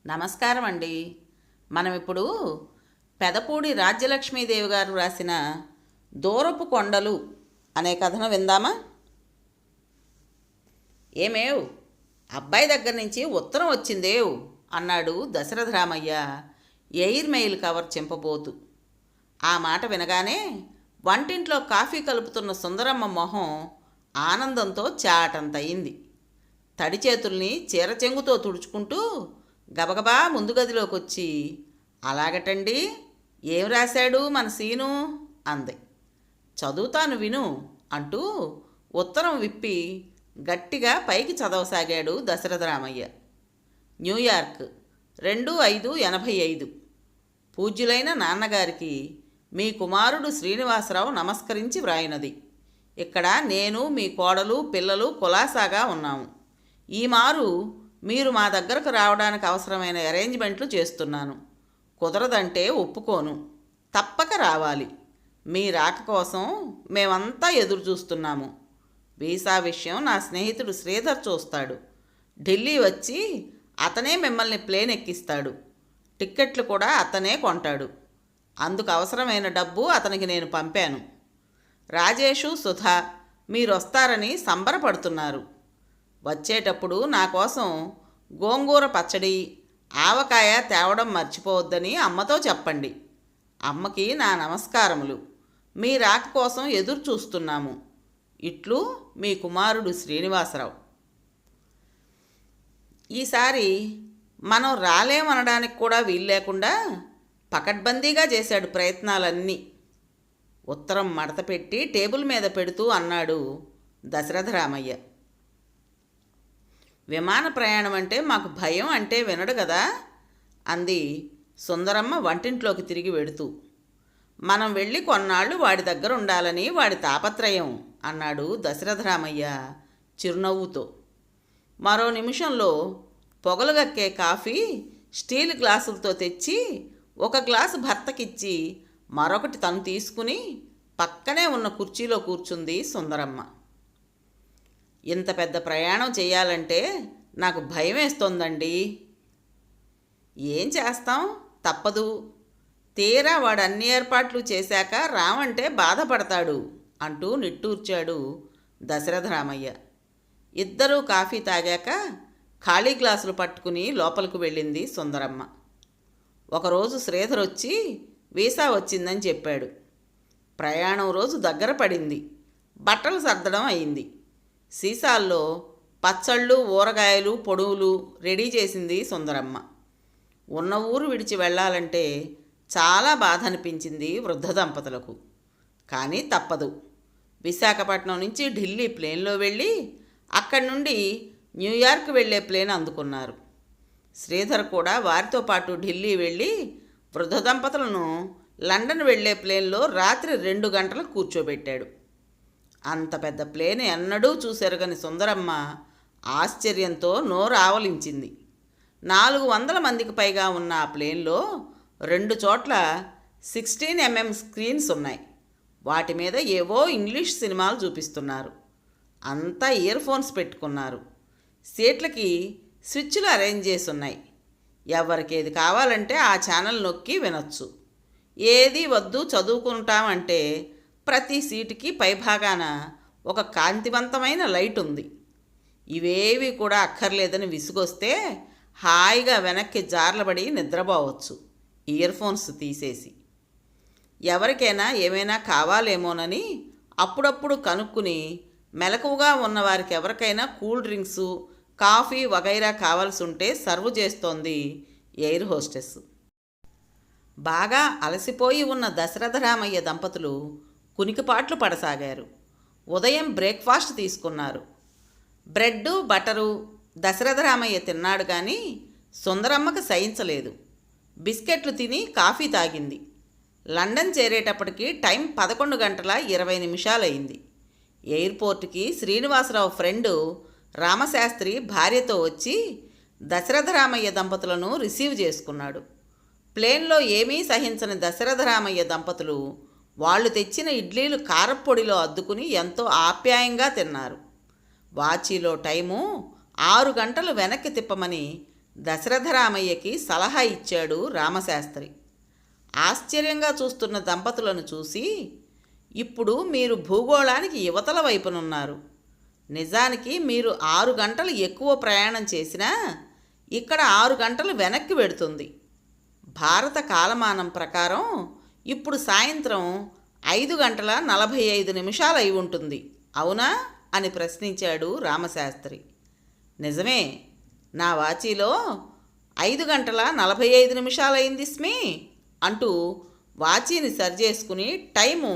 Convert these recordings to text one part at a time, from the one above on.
నమస్కారం అండి. మనం ఇప్పుడు పెదపూడి రాజ్యలక్ష్మీదేవి గారు రాసిన దూరపు కొండలు అనే కథను విందామా? ఏమేవ్, అబ్బాయి దగ్గర నుంచి ఉత్తరం వచ్చిందేవ్ అన్నాడు Dasharatha Ramaiah air mail cover చింపబోతూ. ఆ మాట వినగానే వంటింట్లో కాఫీ కలుపుతున్న సుందరమ్మ మొహం ఆనందంతో చాటంతయింది. తడి చేతుల్ని చీరచెంగుతో తుడుచుకుంటూ గబగబా ముందు గదిలోకి వచ్చి, అలాగటండి, ఏం రాశాడు మన సీను అంది. చదువుతాను విను అంటూ ఉత్తరం విప్పి గట్టిగా పైకి చదవసాగాడు దశరథరామయ్య. న్యూయార్క్, 2/5/85. పూజ్యులైన నాన్నగారికి మీ కుమారుడు శ్రీనివాసరావు నమస్కరించి వ్రాయినది. ఇక్కడ నేను, మీ కోడలు, పిల్లలు కులాసాగా ఉన్నాము. ఈ మారు మీరు మా దగ్గరకు రావడానికి అవసరమైన అరేంజ్మెంట్లు చేస్తున్నాను. కుదరదంటే ఒప్పుకోను. తప్పక రావాలి. మీ రాక కోసం మేమంతా ఎదురు చూస్తున్నాము. వీసా విషయం నా స్నేహితుడు శ్రీధర్ చూస్తాడు. ఢిల్లీ వచ్చి అతనే మిమ్మల్ని ప్లేన్ ఎక్కిస్తాడు. టిక్కెట్లు కూడా అతనే కొంటాడు. అందుకు అవసరమైన డబ్బు అతనికి నేను పంపాను. రాజేషు, సుధా మీరొస్తారని సంబరపడుతున్నారు. వచ్చేటప్పుడు నా కోసం గోంగూర పచ్చడి, ఆవకాయ తేవడం మర్చిపోవద్దని అమ్మతో చెప్పండి. అమ్మకి నా నమస్కారములు. మీ రాక కోసం ఎదురు చూస్తున్నాము. ఇట్లు మీ కుమారుడు శ్రీనివాసరావు. ఈసారి మనం రాలేమనడానికి కూడా వీల్లేకుండా పకడ్బందీగా చేశాడు ప్రయత్నాలన్నీ. ఉత్తరం మడతపెట్టి టేబుల్ మీద పెడుతూ అన్నాడు దశరథరామయ్య. విమాన ప్రయాణం అంటే మాకు భయం అంటే వినడు కదా అంది సుందరమ్మ వంటింట్లోకి తిరిగి వెడుతూ. మనం వెళ్ళి కొన్నాళ్ళు వాడి దగ్గర ఉండాలని వాడి తాపత్రయం అన్నాడు దశరథరామయ్య చిరునవ్వుతో. మరో నిమిషంలో పొగలుగక్కే కాఫీ స్టీల్ గ్లాసులతో తెచ్చి ఒక గ్లాసు భర్తకిచ్చి మరొకటి తను తీసుకుని పక్కనే ఉన్న కుర్చీలో కూర్చుంది సుందరమ్మ. ఇంత పెద్ద ప్రయాణం చేయాలంటే నాకు భయం వేస్తోందండి. ఏం చేస్తాం, తప్పదు. తీరా వాడు అన్ని ఏర్పాట్లు చేశాక రామంటే బాధపడతాడు అంటూ నిట్టూర్చాడు దశరథరామయ్య. ఇద్దరూ కాఫీ తాగాక ఖాళీ గ్లాసులు పట్టుకుని లోపలికి వెళ్ళింది సుందరమ్మ. ఒకరోజు శ్రీధర్ వచ్చి వీసా వచ్చిందని చెప్పాడు. ప్రయాణం రోజు దగ్గర పడింది. బట్టలు సర్దడం అయింది. సీసాల్లో పచ్చళ్ళు, ఊరగాయలు, పొడువులు రెడీ చేసింది సుందరమ్మ. ఉన్న ఊరు విడిచి వెళ్ళాలంటే చాలా బాధ అనిపించింది వృద్ధ దంపతులకు. కానీ తప్పదు. విశాఖపట్నం నుంచి ఢిల్లీ ప్లేన్లో వెళ్ళి అక్కడి నుండి న్యూయార్క్ వెళ్ళే ప్లేన్ అందుకున్నారు. శ్రీధర్ కూడా వారితో పాటు ఢిల్లీ వెళ్ళి వృద్ధ దంపతులను లండన్ వెళ్ళే ప్లేన్లో రాత్రి 2 గంటలకు కూర్చోబెట్టాడు. అంత పెద్ద ప్లేన్ ఎన్నడూ చూసెరగని సుందరమ్మ ఆశ్చర్యంతో నోరు ఆవలించింది. 400 మందికి పైగా ఉన్న ఆ ప్లేన్లో 2 చోట్ల 16mm స్క్రీన్స్ ఉన్నాయి. వాటి మీద ఏవో ఇంగ్లీష్ సినిమాలు చూపిస్తున్నారు. అంతా ఇయర్ ఫోన్స్ పెట్టుకున్నారు. సీట్లకి స్విచ్లు అరేంజ్ చేసి ఉన్నాయి. ఎవరికేది కావాలంటే ఆ ఛానల్ నొక్కి వినొచ్చు. ఏది వద్దు చదువుకుంటామంటే ప్రతి సీటుకి పైభాగాన ఒక కాంతివంతమైన లైట్ ఉంది. ఇవేవి కూడా అక్కర్లేదని విసుగొస్తే హాయిగా వెనక్కి జార్లబడి నిద్రపోవచ్చు ఇయర్ ఫోన్స్ తీసేసి. ఎవరికైనా ఏమైనా కావాలేమోనని అప్పుడప్పుడు కనుక్కుని మెలకువగా ఉన్నవారికి ఎవరికైనా కూల్ డ్రింక్సు, కాఫీ వగైరా కావాల్సి ఉంటే సర్వ్ చేస్తోంది ఎయిర్ హోస్టెస్. బాగా అలసిపోయి ఉన్న దశరథరామయ్య దంపతులు కునికిపాట్లు పడసాగారు. ఉదయం బ్రేక్ఫాస్ట్ తీసుకున్నారు. బ్రెడ్డు, బటరు దశరథరామయ్య తిన్నాడు కానీ సుందరమ్మకు సహించలేదు. బిస్కెట్లు తిని కాఫీ తాగింది. లండన్ చేరేటప్పటికి టైం 11:20 అయింది. ఎయిర్పోర్ట్కి శ్రీనివాసరావు ఫ్రెండు రామశాస్త్రి భార్యతో వచ్చి దశరథరామయ్య దంపతులను రిసీవ్ చేసుకున్నాడు. ప్లేన్లో ఏమీ సహించని దశరథరామయ్య దంపతులు వాళ్ళు తెచ్చిన ఇడ్లీలు కారప్పొడిలో అద్దుకుని ఎంతో ఆప్యాయంగా తిన్నారు. వాచీలో టైము 6 గంటలు వెనక్కి తిప్పమని దశరథరామయ్యకి సలహా ఇచ్చాడు రామశాస్త్రి. ఆశ్చర్యంగా చూస్తున్న దంపతులను చూసి, ఇప్పుడు మీరు భూగోళానికి యువతల వైపునున్నారు. నిజానికి మీరు 6 గంటలు ఎక్కువ ప్రయాణం చేసినా ఇక్కడ 6 గంటలు వెనక్కి వెడుతుంది. భారత కాలమానం ప్రకారం ఇప్పుడు సాయంత్రం 5:45 అయి ఉంటుంది, అవునా అని ప్రశ్నించాడు రామశాస్త్రి. నిజమే, నా వాచీలో 5:45 అయింది స్మి అంటూ వాచీని సరిచేసుకుని టైము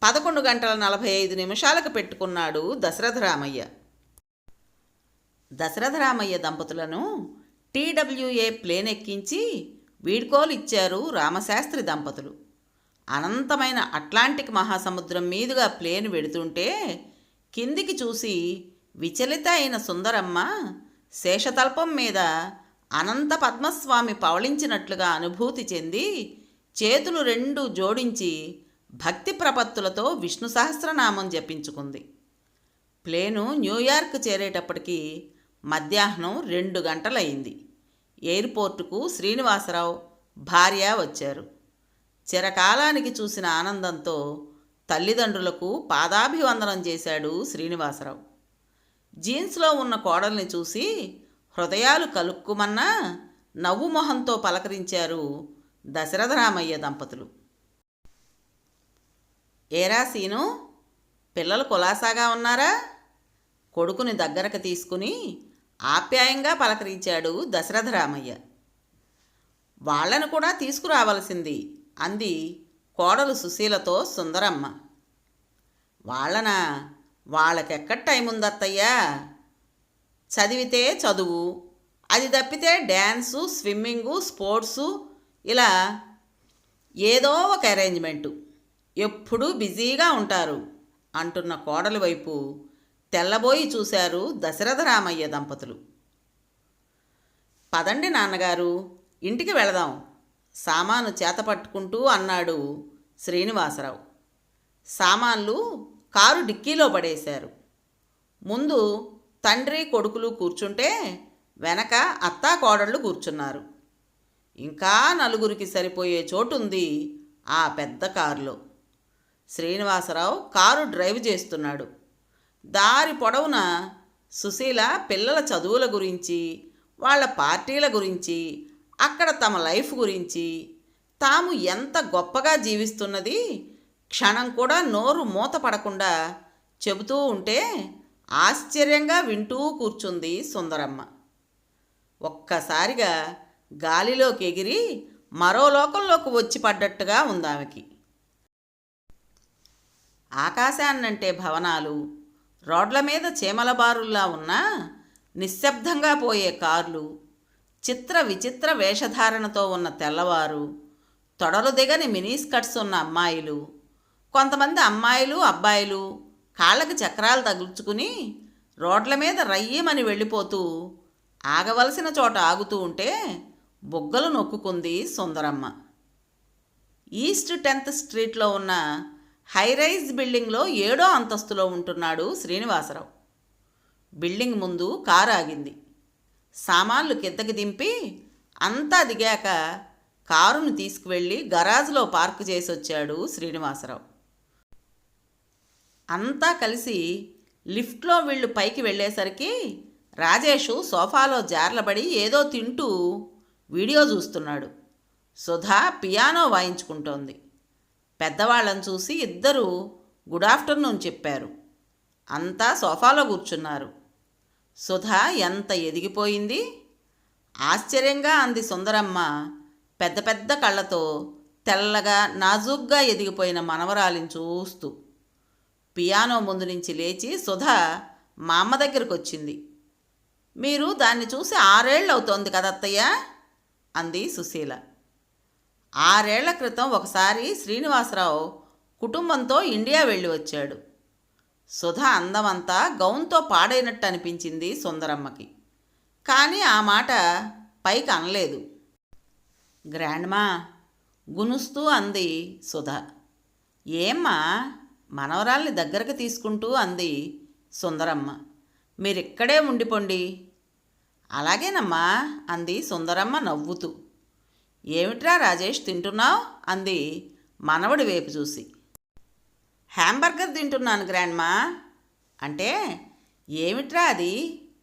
11:45 పెట్టుకున్నాడు దశరథరామయ్య. దశరథరామయ్య దంపతులను TWA ప్లేన్ ఎక్కించి వీడ్కోలు ఇచ్చారు రామశాస్త్రి దంపతులు. అనంతమైన అట్లాంటిక్ మహాసముద్రం మీదుగా ప్లేన్ వెడుతుంటే కిందికి చూసి విచలిత అయిన సుందరమ్మ శేషతల్పం మీద అనంత పద్మస్వామి పవళించినట్లుగా అనుభూతి చెంది చేతులు 2 జోడించి భక్తి ప్రపత్తులతో విష్ణు సహస్రనామం జపించుకుంది. ప్లేను న్యూయార్క్ చేరేటప్పటికి మధ్యాహ్నం 2 గంటలయింది. ఎయిర్పోర్టుకు శ్రీనివాసరావు భార్య వచ్చారు. చిరకాలానికి చూసిన ఆనందంతో తల్లిదండ్రులకు పాదాభివందనం చేశాడు శ్రీనివాసరావు. జీన్స్లో ఉన్న కోడల్ని చూసి హృదయాలు కలుక్కుమన్నా నవ్వు మొహంతో పలకరించారు దశరథరామయ్య దంపతులు. ఏరా సీను, పిల్లలు కులాసాగా ఉన్నారా? కొడుకుని దగ్గరకు తీసుకుని ఆప్యాయంగా పలకరించాడు దశరథరామయ్య. వాళ్లను కూడా తీసుకురావలసింది అంది కోడలు సుశీలతో సుందరమ్మ. వాళ్ళకెక్కడ టైం ఉందత్తయ్యా? చదివితే చదువు, అది తప్పితే డ్యాన్సు, స్విమ్మింగు, స్పోర్ట్సు, ఇలా ఏదో ఒక అరేంజ్మెంటు, ఎప్పుడూ బిజీగా ఉంటారు అంటున్న కోడలి వైపు తెల్లబోయి చూశారు దశరథరామయ్య దంపతులు. పదండి నాన్నగారు, ఇంటికి వెళదాం సామాను చేతపట్టుకుంటూ అన్నాడు శ్రీనివాసరావు. సామాన్లు కారు డిక్కీలో పడేశారు. ముందు తండ్రి కొడుకులు కూర్చుంటే వెనక అత్తా కోడళ్ళు కూర్చున్నారు. ఇంకా 4గురికి సరిపోయే చోటుంది ఆ పెద్ద కారులో. శ్రీనివాసరావు కారు డ్రైవ్ చేస్తున్నాడు. దారి పొడవున సుశీల పిల్లల చదువుల గురించి, వాళ్ళ పార్టీల గురించి, అక్కడ తమ లైఫ్ గురించి, తాము ఎంత గొప్పగా జీవిస్తున్నది క్షణం కూడా నోరు మూత పడకుండా చెబుతూ ఉంటే ఆశ్చర్యంగా వింటూ కూర్చుంది సుందరమ్మ. ఒక్కసారిగా గాలిలోకి ఎగిరి మరో లోకంలోకి వచ్చి పడ్డట్టుగా ఉందామెకి. ఆకాశాన్నంటే భవనాలు, రోడ్ల మీద చీమల బారుల్లా ఉన్న నిశ్శబ్దంగా పోయే కార్లు, చిత్ర విచిత్ర వేషధారణతో ఉన్న తెల్లవారు, తొడలు దిగని మినీ స్కర్ట్స్ ఉన్న అమ్మాయిలు, కొంతమంది అమ్మాయిలు అబ్బాయిలు కాళ్ళకి చక్రాలు తగుల్చుకుని రోడ్ల మీద రయ్యమని వెళ్ళిపోతూ ఆగవలసిన చోట ఆగుతూ ఉంటే బుగ్గలు నొక్కుకుంది సుందరమ్మ. ఈస్ట్ 10th స్ట్రీట్లో ఉన్న హైరైజ్ బిల్డింగ్లో 7వ అంతస్తులో ఉంటున్నాడు శ్రీనివాసరావు. బిల్డింగ్ ముందు కారు ఆగింది. సామాన్లు కిందకి దింపి అంతా దిగాక కారును తీసుకువెళ్ళి గరాజ్లో పార్కు చేసి వచ్చాడు శ్రీనివాసరావు. అంతా కలిసి లిఫ్ట్లో వీళ్ళు పైకి వెళ్ళేసరికి రాజేషు సోఫాలో జార్లబడి ఏదో తింటూ వీడియో చూస్తున్నాడు. సుధా పియానో వాయించుకుంటోంది. పెద్దవాళ్ళని చూసి ఇద్దరూ గుడ్ ఆఫ్టర్నూన్ చెప్పారు. అంతా సోఫాలో కూర్చున్నారు. సుధా ఎంత ఎదిగిపోయింది! ఆశ్చర్యంగా అంది సుందరమ్మ పెద్ద పెద్ద కళ్ళతో తెల్లగా నాజూగ్గా ఎదిగిపోయిన మనవరాలిని చూస్తూ. పియానో ముందు నుంచి లేచి సుధా మా అమ్మ దగ్గరకు వచ్చింది. మీరు దాన్ని చూసి 6 ఏళ్ళు అవుతోంది కదత్తయ్య అంది సుశీల. 6 ఏళ్ల క్రితం ఒకసారి శ్రీనివాసరావు కుటుంబంతో ఇండియా వెళ్ళి వచ్చాడు. సుధ అందమంతా గౌన్తో పాడైనట్టు అనిపించింది సుందరమ్మకి. కానీ ఆ మాట పైకి అనలేదు. గ్రాండ్మా గునుస్తూ అంది సుధ. ఏమ్మా మనవరాల్ని దగ్గరకు తీసుకుంటూ అంది సుందరమ్మ. మీరిక్కడే ఉండిపోండి. అలాగేనమ్మా అంది సుందరమ్మ నవ్వుతూ. ఏమిట్రా రాజేష్ తింటున్నావు అంది మనవడి వైపు చూసి. హ్యాంబర్గర్ తింటున్నాను గ్రాండ్మా. అంటే ఏమిట్రా అది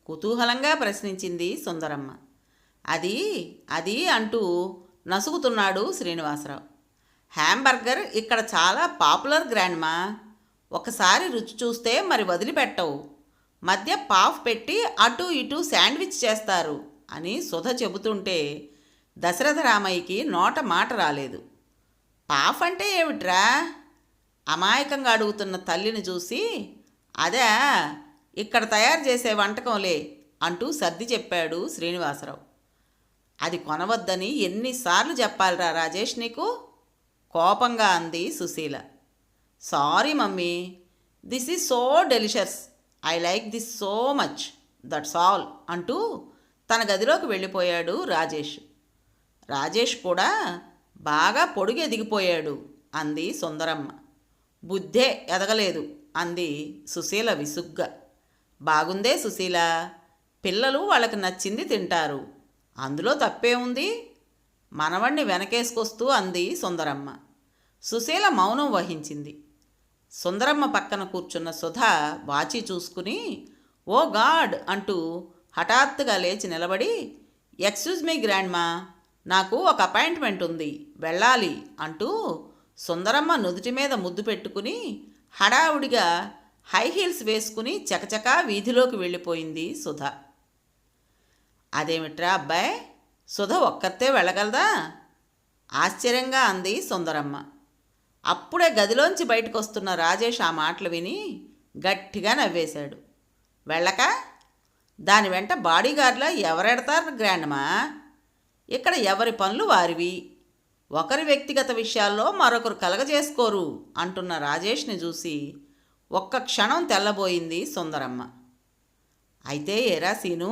కుతూహలంగా ప్రశ్నించింది సుందరమ్మ. అది అది అంటూ నసుగుతున్నాడు శ్రీనివాసరావు. హ్యాంబర్గర్ ఇక్కడ చాలా పాపులర్ గ్రాండ్మా. ఒకసారి రుచి చూస్తే మరి వదిలిపెట్టవు. మధ్య పాఫ్ పెట్టి అటు ఇటు శాండ్విచ్ చేస్తారు అని సుధ చెబుతుంటే దశరథ రామయ్యకి నోట మాట రాలేదు. పాఫ్ అంటే ఏమిట్రా అమాయకంగా అడుగుతున్న తల్లిని చూసి, అదే ఇక్కడ తయారు చేసే వంటకంలే అంటూ సర్ది చెప్పాడు శ్రీనివాసరావు. అది కొనవద్దని ఎన్నిసార్లు చెప్పాలిరా రాజేష్ నీకు? కోపంగా అంది Sushila. Sorry mummy, this is so delicious, I like this so much, that's all అంటూ తన గదిలోకి వెళ్ళిపోయాడు రాజేష్. రాజేష్ కూడా బాగా పొడుగు ఎదిగిపోయాడు అంది సుందరమ్మ. బుద్ధే ఎదగలేదు అంది సుశీల విసుగ్గా. బాగుందే సుశీల, పిల్లలు వాళ్ళకి నచ్చింది తింటారు, అందులో తప్పే ఉంది మనవణ్ణి వెనకేసుకొస్తూ అంది సుందరమ్మ. సుశీల మౌనం వహించింది. సుందరమ్మ పక్కన కూర్చున్న సుధ వాచి చూసుకుని ఓ గాడ్ అంటూ హఠాత్తుగా లేచి నిలబడి, ఎక్స్క్యూజ్ మీ గ్రాండ్మా, నాకు ఒక అపాయింట్మెంట్ ఉంది, వెళ్ళాలి అంటూ సుందరమ్మ నుదుటి మీద ముద్దు పెట్టుకుని హడావుడిగా హై హీల్స్ వేసుకుని చకచకా వీధిలోకి వెళ్ళిపోయింది సుధ. అదేమిట్రా అబ్బాయి, సుధ ఒక్కతే వెళ్ళగలదా ఆశ్చర్యంగా అంది సుందరమ్మ. అప్పుడే గదిలోంచి బయటకు వస్తున్న రాజేష్ ఆ మాటలు విని గట్టిగా నవ్వేశాడు. వెళ్ళక దాని వెంట బాడీగార్డ్లా ఎవరెడతారు గ్రాండ్మా? ఇక్కడ ఎవరి పనులు వారివి, ఒకరి వ్యక్తిగత విషయాల్లో మరొకరు కలగజేసుకోరు అంటున్న రాజేష్ని చూసి ఒక్క క్షణం తెల్లబోయింది సుందరమ్మ. అయితే ఏరా సీను,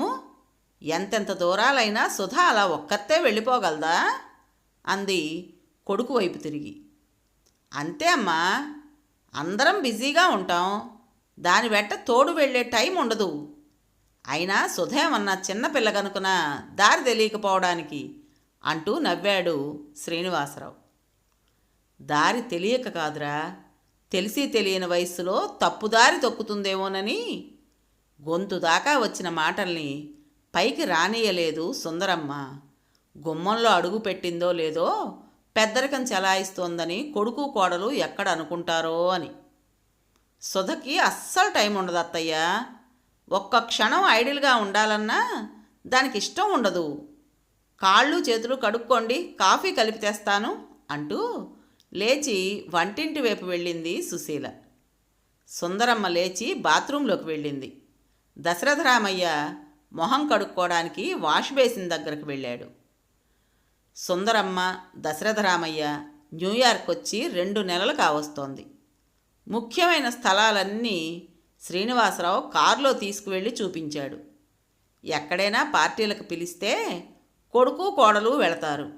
ఎంతెంత దూరాలైనా సుధ అలా ఒక్కతే వెళ్ళిపోగలదా అంది కొడుకు వైపు తిరిగి. అంతే అమ్మా, అందరం బిజీగా ఉంటాం, దాని వెంట తోడు వెళ్ళే టైం ఉండదు. అయినా సుధ ఏమన్నా చిన్నపిల్ల కనుకున దారి తెలియకపోవడానికి అంటూ నవ్వాడు శ్రీనివాసరావు. దారి తెలియక కాదురా, తెలిసి తెలియని వయస్సులో తప్పుదారి తొక్కుతుందేమోనని గొంతు దాకా వచ్చిన మాటల్ని పైకి రానియలేదు సుందరమ్మ. గుమ్మంలో అడుగు పెట్టిందో లేదో పెద్దరికం చెలాయిస్తోందని కొడుకు కోడలు ఎక్కడ అనుకుంటారో అని. సుధకి అస్సలు టైం ఉండదు అత్తయ్య, ఒక్క క్షణం ఐడిల్గా ఉండాలన్నా దానికి ఇష్టం ఉండదు. కాళ్ళు చేతులు కడుక్కోండి, కాఫీ కలిపి తెస్తాను అంటూ లేచి వంటింటి వైపు వెళ్ళింది సుశీల. సుందరమ్మ లేచి బాత్రూంలోకి వెళ్ళింది. దశరథరామయ్య మొహం కడుక్కోవడానికి వాష్ బేసిన్ దగ్గరకు వెళ్ళాడు. సుందరమ్మ, దశరథరామయ్య న్యూయార్క్ వచ్చి 2 నెలలు కావస్తోంది. ముఖ్యమైన స్థలాలన్నీ శ్రీనివాసరావు కారులో తీసుకువెళ్ళి చూపించాడు. ఎక్కడైనా పార్టీలకు పిలిస్తే కొడుకు కోడలు వెళతారు,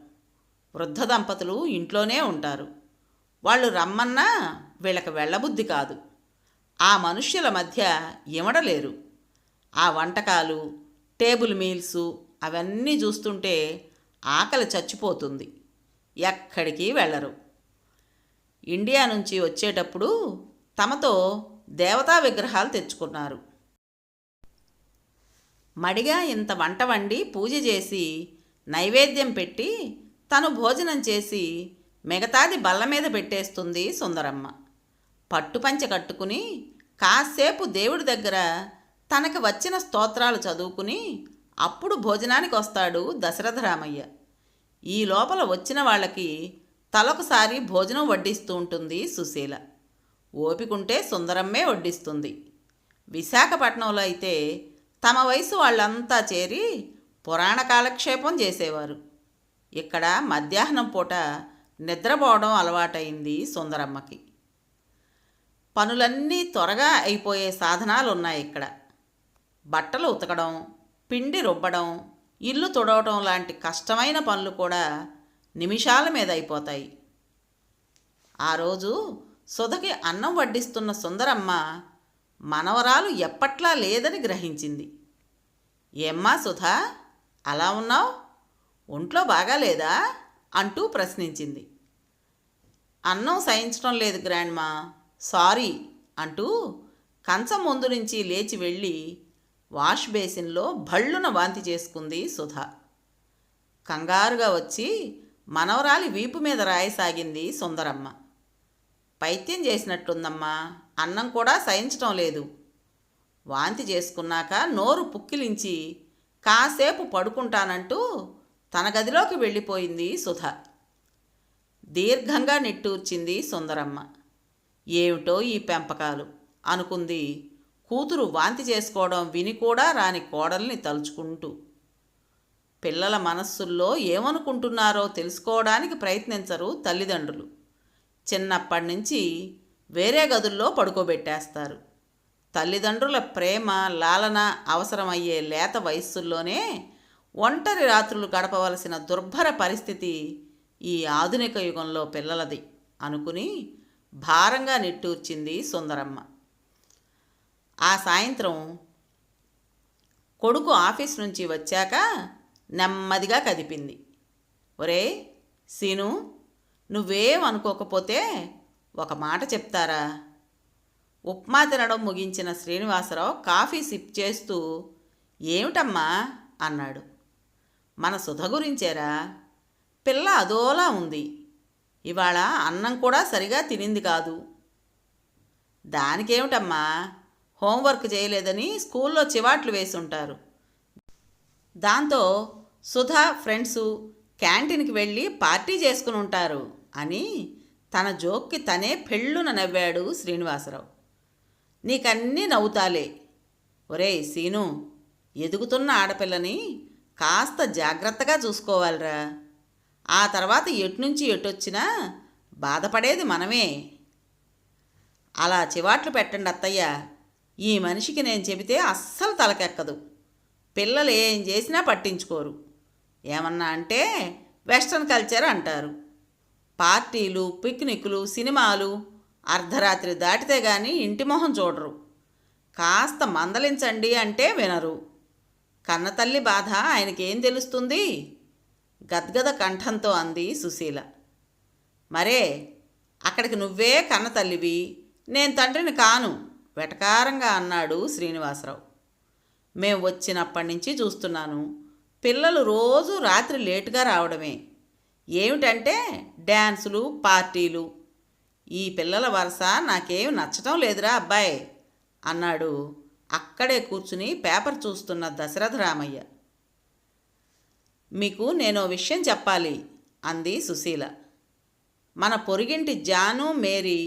వృద్ధ దంపతులు ఇంట్లోనే ఉంటారు. వాళ్ళు రమ్మన్నా వీళ్ళకి వెళ్ళబుద్ధి కాదు. ఆ మనుష్యుల మధ్య ఇమడలేరు. ఆ వంటకాలు, టేబుల్ మీల్సు అవన్నీ చూస్తుంటే ఆకలి చచ్చిపోతుంది. ఎక్కడికి వెళ్ళరు. ఇండియా నుంచి వచ్చేటప్పుడు తమతో దేవతా విగ్రహాలు తెచ్చుకున్నారు. మడిగా ఇంత వంట వండి పూజ చేసి నైవేద్యం పెట్టి తను భోజనం చేసి మిగతాది బల్ల మీద పెట్టేస్తుంది సుందరమ్మ. పట్టుపంచ కట్టుకుని కాసేపు దేవుడి దగ్గర తనకు వచ్చిన స్తోత్రాలు చదువుకుని అప్పుడు భోజనానికి వస్తాడు దశరథరామయ్య. ఈ లోపల వచ్చిన వాళ్ళకి తలొకసారి భోజనం వడ్డిస్తూ ఉంటుంది సుశీల. ఓపికంటే సుందరమ్మే వడ్డిస్తుంది. విశాఖపట్నంలో అయితే తమ వయసు వాళ్ళంతా చేరి పురాణ కాలక్షేపం చేసేవారు. ఇక్కడ మధ్యాహ్నం పూట నిద్రపోవడం అలవాటైంది సుందరమ్మకి. పనులన్నీ త్వరగా అయిపోయే సాధనాలు ఉన్నాయి ఇక్కడ. బట్టలు ఉతకడం, పిండి రుబ్బడం, ఇల్లు తుడవటం లాంటి కష్టమైన పనులు కూడా నిమిషాల మీద అయిపోతాయి. ఆ రోజు సుధకి అన్నం వడ్డిస్తున్న సుందరమ్మ మనవరాలు ఎప్పట్లా లేదని గ్రహించింది. ఏమ్మా సుధా, అలా ఉన్నావు? ఒంట్లో బాగాలేదా అంటూ ప్రశ్నించింది. అన్నం సహించడం లేదు గ్రాండ్మా, సారీ అంటూ కంచం ముందు నుంచి లేచి వెళ్ళి వాష్ బేసిన్లో భళ్ళున వాంతి చేసుకుంది సుధా. కంగారుగా వచ్చి మనవరాలి వీపు మీద రాయసాగింది సుందరమ్మ. పైత్యం చేసినట్టుందమ్మా, అన్నం కూడా సహించటం లేదు. వాంతి చేసుకున్నాక నోరు పుక్కిలించి కాసేపు పడుకుంటానంటూ తన గదిలోకి వెళ్ళిపోయింది సుధ. దీర్ఘంగా నిట్టూర్చింది సుందరమ్మ. ఏమిటో ఈ పెంపకాలు అనుకుంది కూతురు వాంతి చేసుకోవడం విని కూడా రాని కోడల్ని తలుచుకుంటూ. పిల్లల మనస్సుల్లో ఏమనుకుంటున్నారో తెలుసుకోవడానికి ప్రయత్నించరు తల్లిదండ్రులు. చిన్నప్పటి నుంచి వేరే గదుల్లో పడుకోబెట్టేస్తారు. తల్లిదండ్రుల ప్రేమ లాలన అవసరమయ్యే లేత వయస్సుల్లోనే ఒంటరి రాత్రులు గడపవలసిన దుర్భర పరిస్థితి ఈ ఆధునిక యుగంలో పిల్లలది అనుకుని భారంగా నిట్టూర్చింది సుందరమ్మ. ఆ సాయంత్రం కొడుకు ఆఫీస్ నుంచి వచ్చాక నెమ్మదిగా కదిపింది. ఒరే సీను, నువ్వేం అనుకోకపోతే ఒక మాట చెప్తారా? ఉప్మా తినడం ముగించిన శ్రీనివాసరావు కాఫీ సిప్ చేస్తూ ఏమిటమ్మా అన్నాడు. మన సుధ గురించేరా. పిల్ల అదోలా ఉంది. ఇవాళ అన్నం కూడా సరిగా తినింది కాదు. దానికేమిటమ్మా, హోంవర్క్ చేయలేదని స్కూల్లో చివాట్లు వేసుంటారు. దాంతో సుధా ఫ్రెండ్సు క్యాంటీన్కి వెళ్ళి పార్టీ చేసుకుని ఉంటారు అని తన జోక్కి తనే పెళ్ళున నవ్వాడు శ్రీనివాసరావు. నీకన్నీ నవ్వుతాలే. ఒరేయ్ సీను, ఎదుగుతున్న ఆడపిల్లని కాస్త జాగ్రత్తగా చూసుకోవాలిరా. ఆ తర్వాత ఎటునుంచి ఎటొచ్చినా బాధపడేది మనమే. అలా చివాట్లు పెట్టండి అత్తయ్య. ఈ మనిషికి నేను చెబితే అస్సలు తలకెక్కదు. పిల్లలు ఏం చేసినా పట్టించుకోరు. ఏమన్నా అంటే వెస్ట్రన్ కల్చర్ అంటారు. పార్టీలు, పిక్నిక్లు, సినిమాలు అర్ధరాత్రి దాటితే గాని ఇంటి మొహం చూడరు. కాస్త మందలించండి అంటే వినరు. కన్నతల్లి బాధ ఆయనకేం తెలుస్తుంది? గద్గద కంఠంతో అంది సుశీల. మరే, అక్కడికి నువ్వే కన్నతల్లివి, నేను తండ్రిని కాను వెటకారంగా అన్నాడు శ్రీనివాసరావు. మేం వచ్చినప్పటి నుంచి చూస్తున్నాను, పిల్లలు రోజు రాత్రి లేటుగా రావడమే. ఏమిటంటే డ్యాన్సులు, పార్టీలు. ఈ పిల్లల వరుస నాకేం నచ్చటం లేదురా అబ్బాయి అన్నాడు అక్కడే కూర్చుని పేపర్ చూస్తున్న దశరథరామయ్య. మీకు నేనో విషయం చెప్పాలి అంది సుశీల. మన పొరిగింటి జాను, మేరీ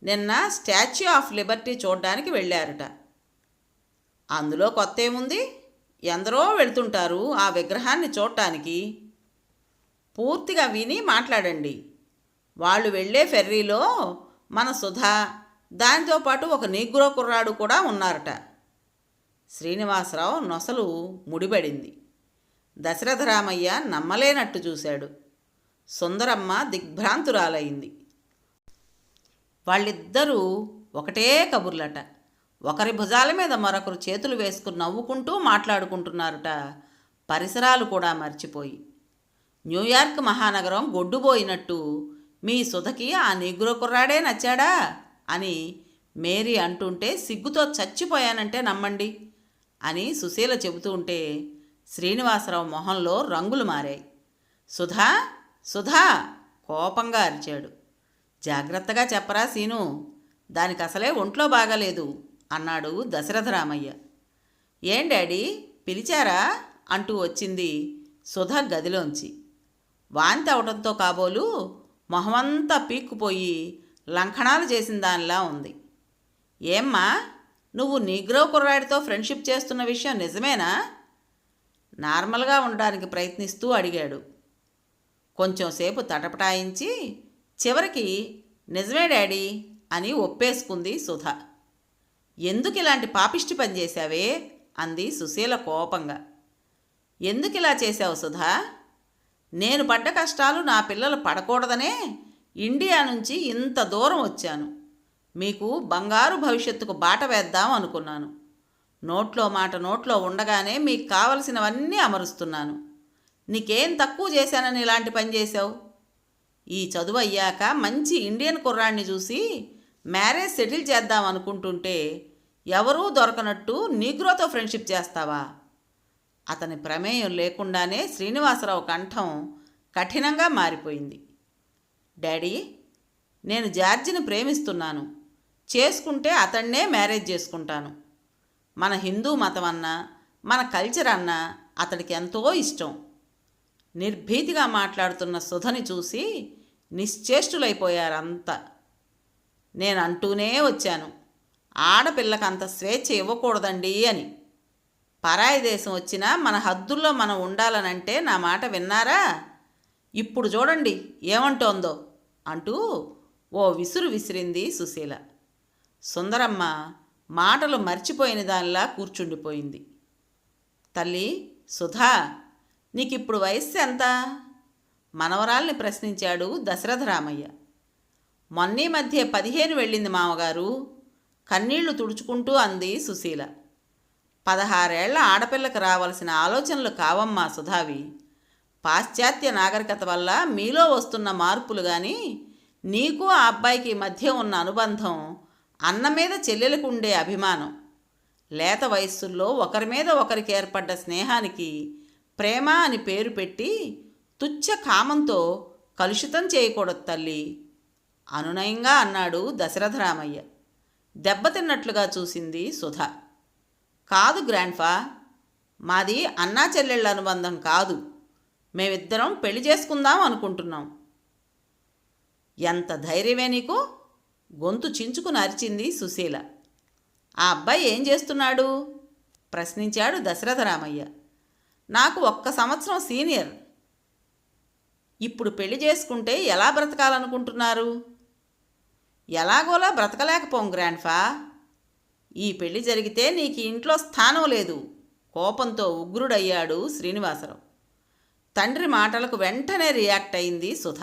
నిన్న స్టాచ్యూ ఆఫ్ లిబర్టీ చూడ్డానికి వెళ్ళారట. అందులో కొత్త ఏముంది? ఎందరో వెళ్తుంటారు ఆ విగ్రహాన్ని చూడటానికి. పూర్తిగా విని మాట్లాడండి. వాళ్ళు వెళ్ళే ఫెర్రీలో మన సుధా, దానితో పాటు ఒక నీగ్రో కుర్రాడు కూడా ఉన్నారట. శ్రీనివాసరావు నొసలు ముడిపడింది. దశరథరామయ్య నమ్మలేనట్టు చూశాడు. సుందరమ్మ దిగ్భ్రాంతురాలైంది. వాళ్ళిద్దరూ ఒకటే కబుర్లట. ఒకరి భుజాల మీద మరొకరు చేతులు వేసుకుని నవ్వుకుంటూ మాట్లాడుకుంటున్నారట, పరిసరాలు కూడా మర్చిపోయి. న్యూయార్క్ మహానగరం గొడ్డుపోయినట్టు మీ సుధకి ఆ నీగ్రో కుర్రాడే నచ్చాడా అని మేరీ అంటుంటే సిగ్గుతో చచ్చిపోయానంటే నమ్మండి అని సుశీల చెబుతూ ఉంటే శ్రీనివాసరావు మొహంలో రంగులు మారాయి. సుధా, సుధా కోపంగా అరిచాడు. జాగ్రత్తగా చెప్పరా సీను, దానికి అసలే ఒంట్లో బాగాలేదు అన్నాడు దశరథరామయ్య. ఏం డాడీ పిలిచారా అంటూ వచ్చింది సుధ గదిలోంచి. వాంతి అవడంతో కాబోలు మొహమంతా పీక్కుపోయి లంకణాలు చేసిన దానిలా ఉంది. ఏమ్మా, నువ్వు నీగ్రో కుర్రాడితో ఫ్రెండ్షిప్ చేస్తున్న విషయం నిజమేనా? నార్మల్గా ఉండడానికి ప్రయత్నిస్తూ అడిగాడు. కొంచెంసేపు తటపటాయించి చివరికి నిజమే డాడీ అని ఒప్పేసుకుంది సుధ. ఎందుకు ఇలాంటి పాపిష్టి పని చేశావే అంది సుశీల కోపంగా. ఎందుకిలా చేశావు సుధా? నేను పడ్డ కష్టాలు నా పిల్లలు పడకూడదనే ఇండియా నుంచి ఇంత దూరం వచ్చాను. మీకు బంగారు భవిష్యత్తుకు బాట వేద్దాం అనుకున్నాను. నోట్లో మాట నోట్లో ఉండగానే మీకు కావలసినవన్నీ అమరుస్తున్నాను. నీకేం తక్కువ చేశానని ఇలాంటి పని చేశావు? ఈ చదువు అయ్యాక మంచి ఇండియన్ కుర్రాడిని చూసి మ్యారేజ్ సెటిల్ చేద్దాం అనుకుంటుంటే ఎవరూ దొరకనట్టు నీగ్రోతో ఫ్రెండ్షిప్ చేస్తావా? అతని ప్రమేయం లేకుండానే శ్రీనివాసరావు కంఠం కఠినంగా మారిపోయింది. డాడీ, నేను జార్జిని ప్రేమిస్తున్నాను. చేసుకుంటే అతన్నే మ్యారేజ్ చేసుకుంటాను. మన హిందూ మతం అన్నా మన కల్చర్ అన్నా అతడికి ఎంతో ఇష్టం. నిర్భీతిగా మాట్లాడుతున్న సుధని చూసి నిశ్చేష్టులైపోయారంతా. నేను అంటూనే వచ్చాను, ఆడపిల్లకి అంత స్వేచ్ఛ ఇవ్వకూడదండి అని. పరాయి దేశం వచ్చినా మన హద్దుల్లో మనం ఉండాలనంటే నా మాట విన్నారా? ఇప్పుడు చూడండి ఏమంటోందో అంటూ ఓ విసురు విసిరింది సుశీల. సుందరమ్మ మాటలు మర్చిపోయిన దానిలా కూర్చుండిపోయింది. తల్లి సుధా, నీకిప్పుడు వయస్సు ఎంత? మనవరాల్ని ప్రశ్నించాడు దశరథరామయ్య. మొన్నీ మధ్య 15 వెళ్ళింది మామగారు, కన్నీళ్లు తుడుచుకుంటూ అంది సుశీల. 16 ఏళ్ల ఆడపిల్లకి రావలసిన ఆలోచనలు కావమ్మా సుధావి. పాశ్చాత్య నాగరికత వల్ల మీలో వస్తున్న మార్పులు కానీ నీకు ఆ అబ్బాయికి మధ్య ఉన్న అనుబంధం, అన్న మీద చెల్లెలకు ఉండే అభిమానం, లేత వయస్సుల్లో ఒకరి మీద ఒకరికి ఏర్పడ్డ స్నేహానికి ప్రేమ అని పేరు పెట్టి తుచ్చ కామంతో కలుషితం చేయకూడదు తల్లి, అనునయంగా అన్నాడు దశరథరామయ్య. దెబ్బతిన్నట్లుగా చూసింది సుధ. కాదు గ్రాండ్ఫా, మాది అన్నా చెల్లెళ్ళ అనుబంధం కాదు. మేమిద్దరం పెళ్లి చేసుకుందాం అనుకుంటున్నాం. ఎంత ధైర్యమే నీకు? గొంతు చించుకుని అరిచింది సుశీల. ఆ అబ్బాయి ఏం చేస్తున్నాడు? ప్రశ్నించాడు దశరథరామయ్య. నాకు 1 సంవత్సరం సీనియర్. ఇప్పుడు పెళ్లి చేసుకుంటే ఎలా బ్రతకాలనుకుంటున్నారు? ఎలాగోలా బ్రతకలేకపోం గ్రాండ్ఫా. ఈ పెళ్లి జరిగితే నీకు ఇంట్లో స్థానం లేదు, కోపంతో ఉగ్రుడయ్యాడు శ్రీనివాసరావు. తండ్రి మాటలకు వెంటనే రియాక్ట్ అయింది సుధ.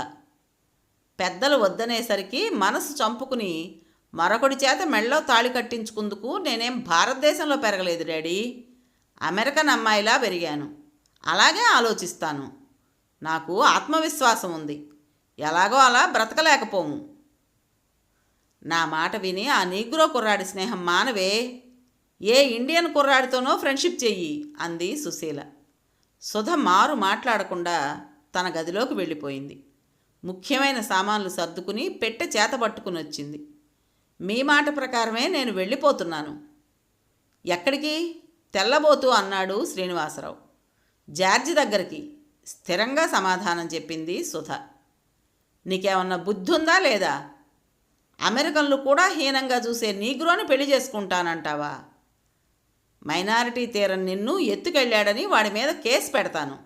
పెద్దలు వద్దనేసరికి మనసు చంపుకుని మరొకడి చేత మెళ్ళో తాళి కట్టించుకుందుకు నేనేం భారతదేశంలో పెరగలేదు డాడీ, అమెరికన్ అమ్మాయిలా పెరిగాను. అలాగే ఆలోచిస్తాను. నాకు ఆత్మవిశ్వాసం ఉంది. ఎలాగో అలా బ్రతకలేకపోము. నా మాట విని ఆ నీగ్రో కుర్రాడి స్నేహం మానవే, ఏ ఇండియన్ కుర్రాడితోనో ఫ్రెండ్షిప్ చెయ్యి అంది సుశీల. సుధ మారు మాట్లాడకుండా తన గదిలోకి వెళ్ళిపోయింది. ముఖ్యమైన సామాన్లు సర్దుకుని పెట్టె చేత పట్టుకుని వచ్చింది. మీ మాట ప్రకారమే నేను వెళ్ళిపోతున్నాను. ఎక్కడికి? తెల్లబోతూ అన్నాడు శ్రీనివాసరావు. జార్జి దగ్గరికి, స్థిరంగా సమాధానం చెప్పింది సుధ. నీకేమన్నా బుద్ధి ఉందా లేదా? అమెరికన్లు కూడా హీనంగా చూసే నీగ్రోని పెళ్లి చేసుకుంటానంటావా? మైనారిటీ తీరం నిన్ను ఎత్తుకెళ్ళాడని వాడి మీద కేసు పెడతాను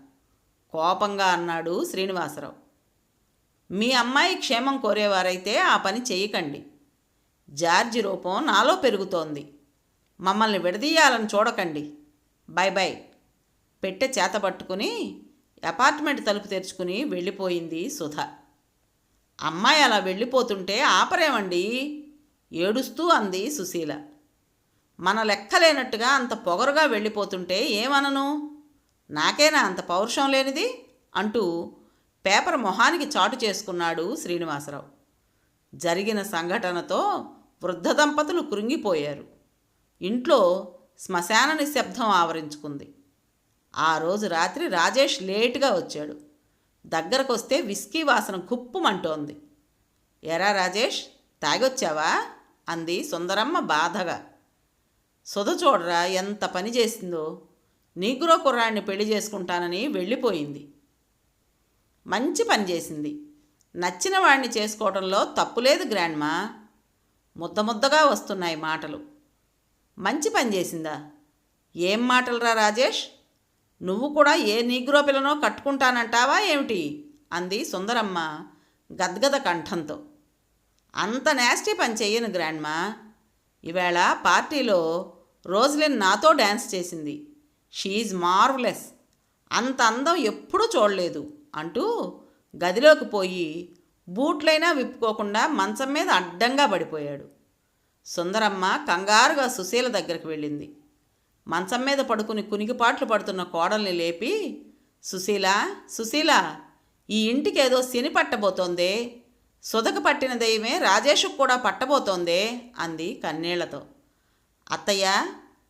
కోపంగా అన్నాడు శ్రీనివాసరావు. మీ అమ్మాయి క్షేమం కోరేవారైతే ఆ పని చేయకండి. జార్జి రూపం నాలో పెరుగుతోంది. మమ్మల్ని విడదీయాలని చూడకండి. By by. పెట్టె చేతబట్టుకుని అపార్ట్మెంట్ తలుపు తెరుచుకుని వెళ్ళిపోయింది సుధ. అమ్మాయి అలా వెళ్ళిపోతుంటే ఆపరేమండి, ఏడుస్తూ అంది సుశీల. మన లెక్కలేనట్టుగా అంత పొగరుగా వెళ్ళిపోతుంటే ఏమనను? నాకేనా అంత పౌరుషం లేనిది అంటూ పేపర్ మొహానికి చాటు చేసుకున్నాడు శ్రీనివాసరావు. జరిగిన సంఘటనతో వృద్ధ దంపతులు కృంగిపోయారు. ఇంట్లో శ్మశాన నిశ్శబ్దం ఆవరించుకుంది. ఆ రోజు రాత్రి రాజేష్ లేటుగా వచ్చాడు. దగ్గరకొస్తే విస్కీ వాసన గుప్పుమంటోంది. ఎరా రాజేష్, తాగొచ్చావా అంది సుందరమ్మ బాధగా. సుధ చూడరా ఎంత పని చేసిందో. నీగ్రో కుర్రాడిని పెళ్లి చేసుకుంటానని వెళ్ళిపోయింది. మంచి పని చేసింది. నచ్చిన వాడిని చేసుకోవడంలో తప్పులేదు గ్రాండ్మా. ముద్దగా వస్తున్నాయి మాటలు. మంచి పని చేసిందా? ఏం మాటలురా రాజేష్? నువ్వు కూడా ఏ నీగ్రో పిల్లనో కట్టుకుంటానంటావా ఏమిటి అంది సుందరమ్మ గద్గద కంఠంతో. అంత నేస్టీ పని చెయ్యను గ్రాండ్మా. ఈవేళ పార్టీలో రోజ్లిన్ నాతో డ్యాన్స్ చేసింది. She is marvellous. అంత అందం ఎప్పుడూ చూడలేదు అంటూ గదిలోకి పోయి బూట్లైనా విప్పుకోకుండా మంచం మీద అడ్డంగా పడిపోయాడు. సుందరమ్మ కంగారుగా సుశీల దగ్గరికి వెళ్ళింది. మంచం మీద పడుకుని కునికిపాట్లు పడుతున్న కోడల్ని లేపి, సుశీల, సుశీల, ఈ ఇంటికేదో శని పట్టబోతోందే, సుధకు పట్టిన దయ్యమే రాజేషుకు కూడా పట్టబోతోందే అంది కన్నీళ్లతో. అత్తయ్య,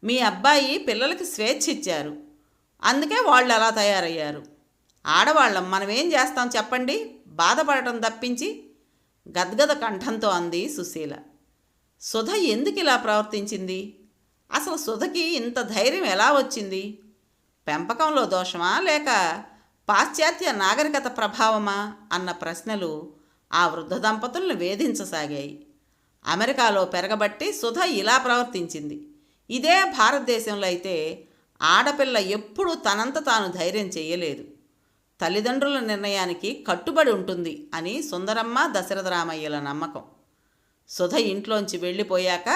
మీ అబ్బాయి పిల్లలకి స్వేచ్ఛ ఇచ్చారు, అందుకే వాళ్ళు అలా తయారయ్యారు. ఆడవాళ్ళం మనమేం చేస్తాం చెప్పండి, బాధపడటం తప్పించి గద్గద కంఠంతో అంది సుశీల. సుధ ఎందుకు ఇలా ప్రవర్తించింది? అసలు సుధకి ఇంత ధైర్యం ఎలా వచ్చింది? పెంపకంలో దోషమా లేక పాశ్చాత్య నాగరికత ప్రభావమా అన్న ప్రశ్నలు ఆ వృద్ధ దంపతులను వేధించసాగాయి. అమెరికాలో పెరగబట్టి సుధ ఇలా ప్రవర్తించింది. ఇదే భారతదేశంలో అయితే ఆడపిల్ల ఎప్పుడూ తనంత తాను ధైర్యం చెయ్యలేదు, తల్లిదండ్రుల నిర్ణయానికి కట్టుబడి ఉంటుంది అని సుందరమ్మ దశరథరామయ్యల నమ్మకం. సుధ ఇంట్లోంచి వెళ్ళిపోయాక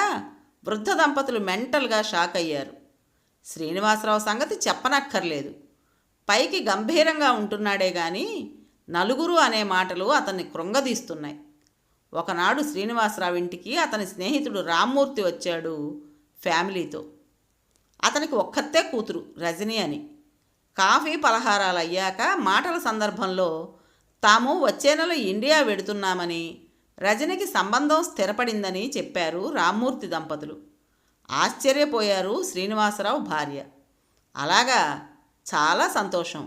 వృద్ధ దంపతులు మెంటల్గా షాక్ అయ్యారు. శ్రీనివాసరావు సంగతి చెప్పనక్కర్లేదు. పైకి గంభీరంగా ఉంటున్నాడే గాని నలుగురు అనే మాటలు అతన్ని కృంగదీస్తున్నాయి. ఒకనాడు శ్రీనివాసరావు ఇంటికి అతని స్నేహితుడు రామ్మూర్తి వచ్చాడు ఫ్యామిలీతో. అతనికి ఒక్కతే కూతురు రజని అని. కాఫీ పలహారాలు అయ్యాక మాటల సందర్భంలో తాము వచ్చే నెల ఇండియా వెడుతున్నామని, రజనికి సంబంధం స్థిరపడిందని చెప్పారు రామ్మూర్తి దంపతులు. ఆశ్చర్యపోయారు శ్రీనివాసరావు భార్య. అలాగా, చాలా సంతోషం.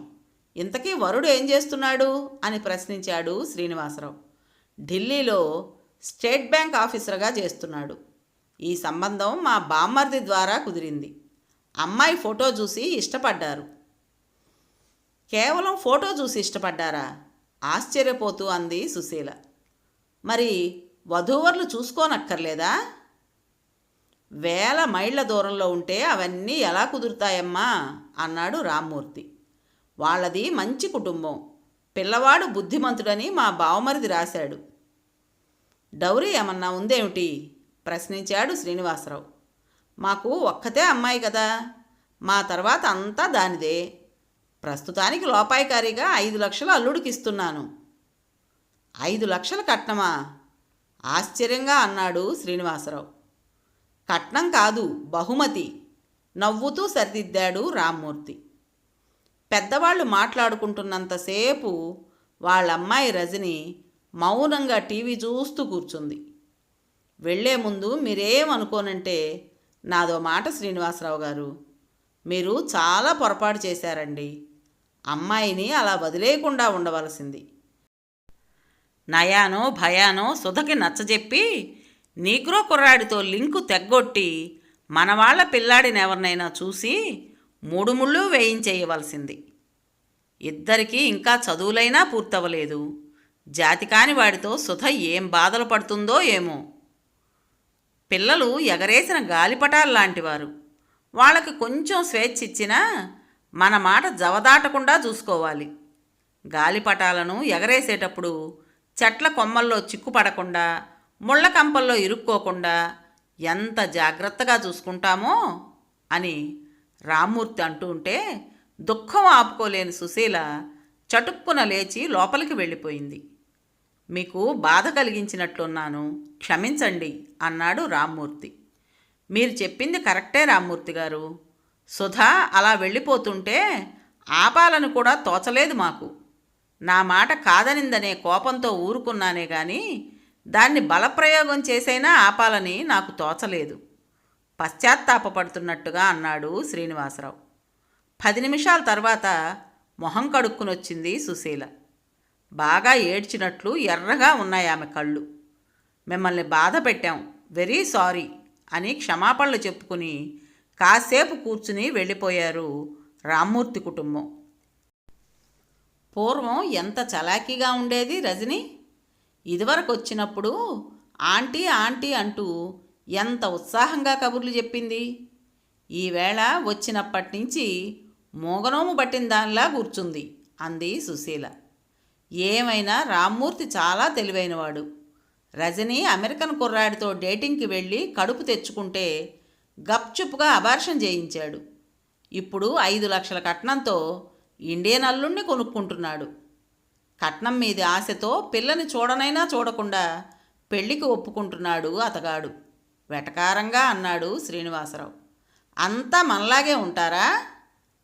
ఇంతకీ వరుడు ఏం చేస్తున్నాడు అని ప్రశ్నించాడు శ్రీనివాసరావు. ఢిల్లీలో స్టేట్ బ్యాంక్ ఆఫీసర్గా చేస్తున్నాడు. ఈ సంబంధం మా బామ్మర్ది ద్వారా కుదిరింది. అమ్మాయి ఫోటో చూసి ఇష్టపడ్డారు. కేవలం ఫోటో చూసి ఇష్టపడ్డారా? ఆశ్చర్యపోతూ అంది సుశీల. మరి వధూవరులు చూసుకోనక్కర్లేదా? వేల మైళ్ళ దూరంలో ఉంటే అవన్నీ ఎలా కుదురుతాయమ్మా అన్నాడు రామ్మూర్తి. వాళ్ళది మంచి కుటుంబం, పిల్లవాడు బుద్ధిమంతుడని మా బావమరిది రాశాడు. డౌరీ ఏమన్నా ఉందేమిటి ప్రశ్నించాడు శ్రీనివాసరావు. మాకు ఒక్కతే అమ్మాయి కదా, మా తర్వాత అంతా దానిదే. ప్రస్తుతానికి లోపాయికారిగా 5 లక్షలు అల్లుడికి ఇస్తున్నాను. 5 లక్షల కట్నమా? ఆశ్చర్యంగా అన్నాడు శ్రీనివాసరావు. కట్నం కాదు, బహుమతి నవ్వుతూ సరిదిద్దాడు రామ్మూర్తి. పెద్దవాళ్ళు మాట్లాడుకుంటున్నంతసేపు వాళ్ళమ్మాయి రజని మౌనంగా టీవీ చూస్తూ కూర్చుంది. వెళ్లే ముందు మీరేమనుకోనంటే నాదో మాట శ్రీనివాసరావు గారు, మీరు చాలా పొరపాటు చేశారండి. అమ్మాయిని అలా వదిలేయకుండా ఉండవలసింది. నయానో భయానో సుధకి నచ్చజెప్పి నీగ్రో కుర్రాడితో లింకు తెగ్గొట్టి మన వాళ్ళ పిల్లాడిని ఎవరినైనా చూసి 3 ముళ్ళు వేయించేయవలసింది. ఇద్దరికీ ఇంకా చదువులైనా పూర్తవలేదు. జాతికాని వాడితో సుధ ఏం బాధలు పడుతుందో ఏమో. పిల్లలు ఎగరేసిన గాలిపటాల్లాంటివారు. వాళ్ళకి కొంచెం స్వేచ్ఛ ఇచ్చినా మన మాట జవదాటకుండా చూసుకోవాలి. గాలిపటాలను ఎగరేసేటప్పుడు చెట్ల కొమ్మల్లో చిక్కుపడకుండా, ముళ్ళ కంపల్లో ఇరుక్కోకుండా ఎంత జాగ్రత్తగా చూసుకుంటామో అని రామ్మూర్తి అంటూ ఉంటే దుఃఖం ఆపుకోలేని సుశీల చటుక్కున లేచి లోపలికి వెళ్ళిపోయింది. మీకు బాధ కలిగించినట్లున్నాను, క్షమించండి అన్నాడు రామ్మూర్తి. మీరు చెప్పింది కరెక్టే రామ్మూర్తి గారు. సుధా అలా వెళ్ళిపోతుంటే ఆపాలను కూడా తోచలేదు మాకు. నా మాట కాదనిందనే కోపంతో ఊరుకున్నానే గాని దాన్ని బలప్రయోగం చేసైనా ఆపాలని నాకు తోచలేదు. పశ్చాత్తాపపడుతున్నట్టుగా అన్నాడు శ్రీనివాసరావు. 10 నిమిషాల తర్వాత మొహం కడుక్కునొచ్చింది సుశీల. బాగా ఏడ్చినట్లు ఎర్రగా ఉన్నాయి ఆమె కళ్ళు. మిమ్మల్ని బాధ పెట్టాం, వెరీ సారీ అని క్షమాపణలు చెప్పుకుని కాసేపు కూర్చుని వెళ్ళిపోయారు రామ్మూర్తి కుటుంబం. పూర్వం ఎంత చలాకీగా ఉండేది రజని. ఇదివరకు వచ్చినప్పుడు ఆంటీ ఆంటీ అంటూ ఎంత ఉత్సాహంగా కబుర్లు చెప్పింది. ఈవేళ వచ్చినప్పటి నుంచి మోగనోము పట్టిన దానిలా కూర్చుంది అంది సుశీల. ఏమైనా రామ్మూర్తి చాలా తెలివైనవాడు. రజని అమెరికన్ కుర్రాడితో డేటింగ్కి వెళ్ళి కడుపు తెచ్చుకుంటే గప్చుప్గా అబార్షన్ చేయించాడు. ఇప్పుడు 5 లక్షల కట్నంతో ఇండియన్ అల్లుణ్ణి కొనుక్కుంటున్నాడు. కట్నం మీది ఆశతో పిల్లని చూడనైనా చూడకుండా పెళ్లికి ఒప్పుకుంటున్నాడు అతగాడు వెటకారంగా అన్నాడు శ్రీనివాసరావు. అంతా మనలాగే ఉంటారా?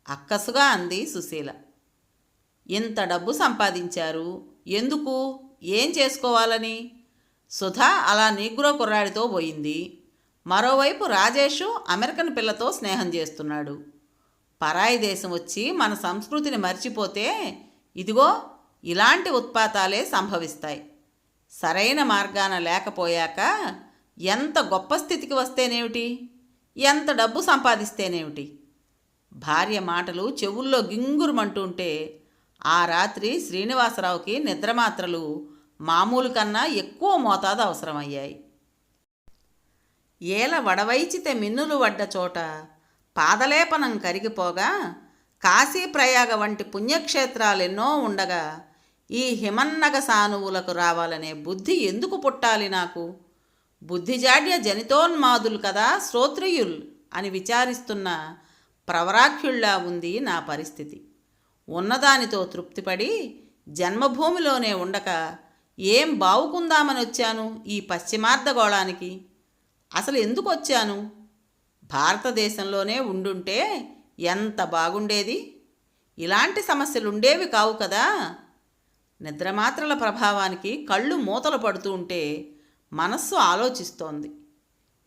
అక్కసుగా అంది సుశీల. ఇంత డబ్బు సంపాదించారు, ఎందుకు, ఏం చేసుకోవాలని? సుధా అలా నీగ్రో కుర్రాడితో పోయింది. మరోవైపు రాజేషు అమెరికన్ పిల్లతో స్నేహం చేస్తున్నాడు. పరాయి దేశం వచ్చి మన సంస్కృతిని మర్చిపోతే ఇదిగో ఇలాంటి ఉత్పాతాలే సంభవిస్తాయి. సరైన మార్గాన లేకపోయాక ఎంత గొప్ప స్థితికి వస్తేనేమిటి, ఎంత డబ్బు సంపాదిస్తేనేమిటి? భార్య మాటలు చెవుల్లో గింగురుమంటుంటే ఆ రాత్రి శ్రీనివాసరావుకి నిద్రమాత్రలు మామూలు కన్నా ఎక్కువ మోతాదు అవసరమయ్యాయి. ఏల వడవైచితే మిన్నులు వడ్డ చోట పాదలేపనం కరిగిపోగా కాశీప్రయాగ వంటి పుణ్యక్షేత్రాలెన్నో ఉండగా ఈ హిమన్నగ సానువులకు రావాలనే బుద్ధి ఎందుకు పుట్టాలి నాకు? బుద్ధిజాడ్య జనితోన్మాదులు కదా శ్రోత్రియుల్ అని విచారిస్తున్న ప్రవరాఖ్యుళ్లా ఉంది నా పరిస్థితి. ఉన్నదానితో తృప్తిపడి జన్మభూమిలోనే ఉండక ఏం బావుకుందామని వచ్చాను ఈ పశ్చిమార్ధగోళానికి? అసలు ఎందుకు వచ్చాను? భారతదేశంలోనే ఉండుంటే ఎంత బాగుండేది. ఇలాంటి సమస్యలుండేవి కావు కదా. నిద్రమాత్రల ప్రభావానికి కళ్ళు మూతలు పడుతూ ఉంటే మనస్సు ఆలోచిస్తోంది.